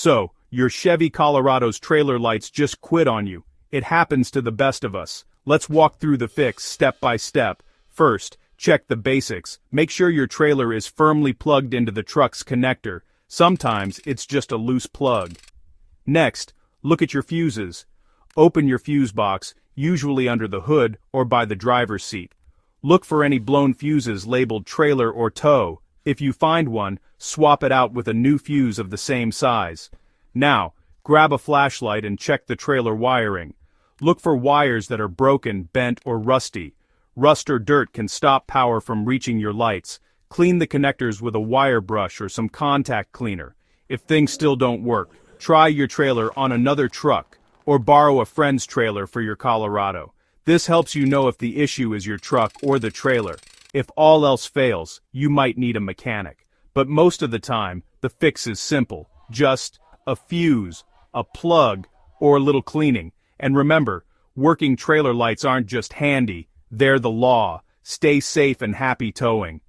So, your Chevy Colorado's trailer lights just quit on you. It happens to the best of us. Let's walk through the fix step by step. First, check the basics. Make sure your trailer is firmly plugged into the truck's connector. Sometimes it's just a loose plug. Next, look at your fuses. Open your fuse box, usually under the hood or by the driver's seat. Look for any blown fuses labeled trailer or tow. If you find one, swap it out with a new fuse of the same size. Now, grab a flashlight and check the trailer wiring. Look for wires that are broken, bent, or rusty. Rust or dirt can stop power from reaching your lights. Clean the connectors with a wire brush or some contact cleaner. If things still don't work, try your trailer on another truck, or borrow a friend's trailer for your Colorado. This helps you know if the issue is your truck or the trailer. If all else fails, you might need a mechanic. But most of the time, the fix is simple. Just a fuse, a plug, or a little cleaning. And remember, working trailer lights aren't just handy, they're the law. Stay safe and happy towing.